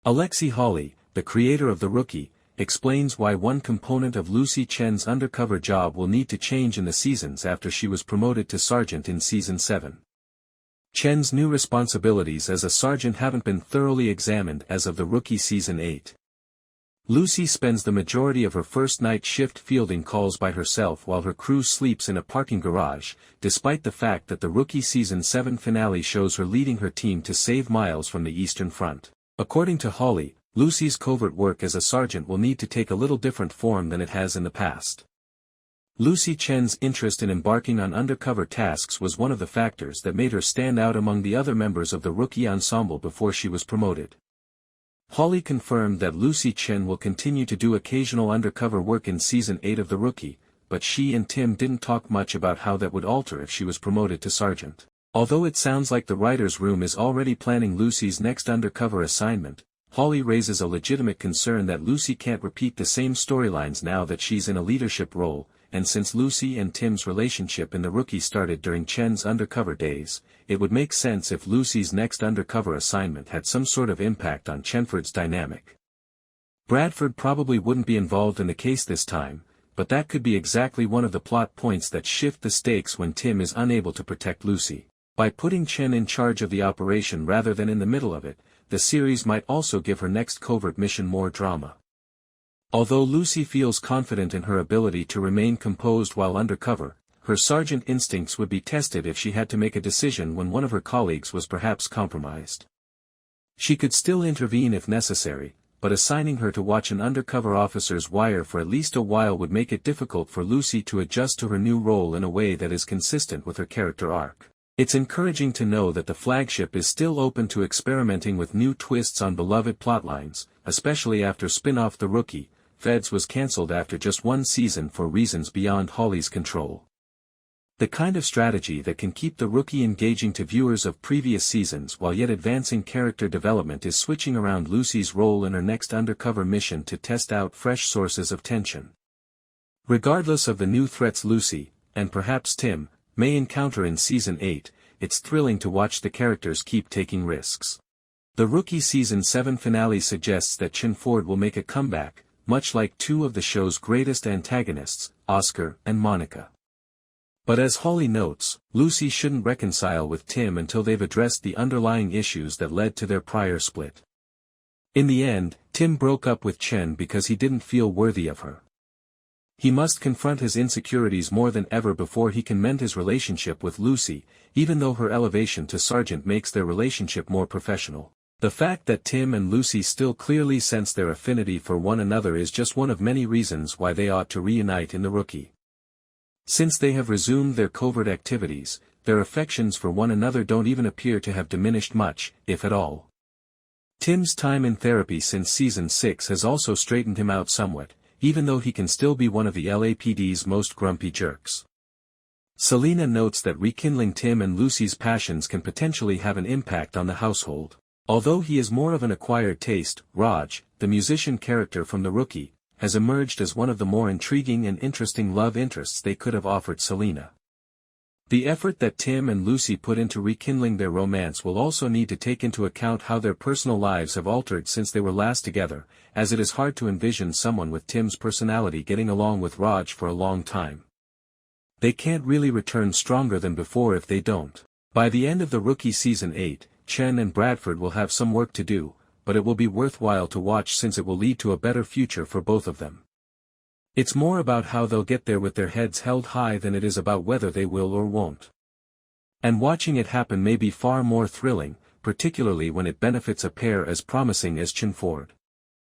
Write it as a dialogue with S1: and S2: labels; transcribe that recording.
S1: Alexi Hawley, the creator of The Rookie, explains why one component of Lucy Chen's undercover job will need to change in the seasons after she was promoted to sergeant in Season 7. Chen's new responsibilities as a sergeant haven't been thoroughly examined as of The Rookie Season 8. Lucy spends the majority of her first night shift fielding calls by herself while her crew sleeps in a parking garage, despite the fact that The Rookie Season 7 finale shows her leading her team to save miles from the Eastern Front. According to Hawley, Lucy's covert work as a sergeant will need to take a little different form than it has in the past. Lucy Chen's interest in embarking on undercover tasks was one of the factors that made her stand out among the other members of the Rookie ensemble before she was promoted. Hawley confirmed that Lucy Chen will continue to do occasional undercover work in Season 8 of The Rookie, but she and Tim didn't talk much about how that would alter if she was promoted to sergeant. Although it sounds like the writer's room is already planning Lucy's next undercover assignment, Hawley raises a legitimate concern that Lucy can't repeat the same storylines now that she's in a leadership role, and since Lucy and Tim's relationship in The Rookie started during Chen's undercover days, it would make sense if Lucy's next undercover assignment had some sort of impact on Chenford's dynamic. Bradford probably wouldn't be involved in the case this time, but that could be exactly one of the plot points that shift the stakes when Tim is unable to protect Lucy. By putting Chen in charge of the operation rather than in the middle of it, the series might also give her next covert mission more drama. Although Lucy feels confident in her ability to remain composed while undercover, her sergeant instincts would be tested if she had to make a decision when one of her colleagues was perhaps compromised. She could still intervene if necessary, but assigning her to watch an undercover officer's wire for at least a while would make it difficult for Lucy to adjust to her new role in a way that is consistent with her character arc. It's encouraging to know that the flagship is still open to experimenting with new twists on beloved plotlines, especially after spin-off The Rookie. Feds was cancelled after just one season for reasons beyond Hawley's control. The kind of strategy that can keep The Rookie engaging to viewers of previous seasons while yet advancing character development is switching around Lucy's role in her next undercover mission to test out fresh sources of tension. Regardless of the new threats Lucy, and perhaps Tim, may encounter in Season 8, it's thrilling to watch the characters keep taking risks. The Rookie Season 7 finale suggests that Chenford will make a comeback, much like two of the show's greatest antagonists, Oscar and Monica. But as Hawley notes, Lucy shouldn't reconcile with Tim until they've addressed the underlying issues that led to their prior split. In the end, Tim broke up with Chen because he didn't feel worthy of her. He must confront his insecurities more than ever before he can mend his relationship with Lucy, even though her elevation to sergeant makes their relationship more professional. The fact that Tim and Lucy still clearly sense their affinity for one another is just one of many reasons why they ought to reunite in The Rookie. Since they have resumed their covert activities, their affections for one another don't even appear to have diminished much, if at all. Tim's time in therapy since Season 6 has also straightened him out somewhat, even though he can still be one of the LAPD's most grumpy jerks. Selena notes that rekindling Tim and Lucy's passions can potentially have an impact on the household. Although he is more of an acquired taste, Raj, the musician character from The Rookie, has emerged as one of the more intriguing and interesting love interests they could have offered Selena. The effort that Tim and Lucy put into rekindling their romance will also need to take into account how their personal lives have altered since they were last together, as it is hard to envision someone with Tim's personality getting along with Raj for a long time. They can't really return stronger than before if they don't. By the end of The Rookie Season 8, Chen and Bradford will have some work to do, but it will be worthwhile to watch since it will lead to a better future for both of them. It's more about how they'll get there with their heads held high than it is about whether they will or won't. And watching it happen may be far more thrilling, particularly when it benefits a pair as promising as Chenford.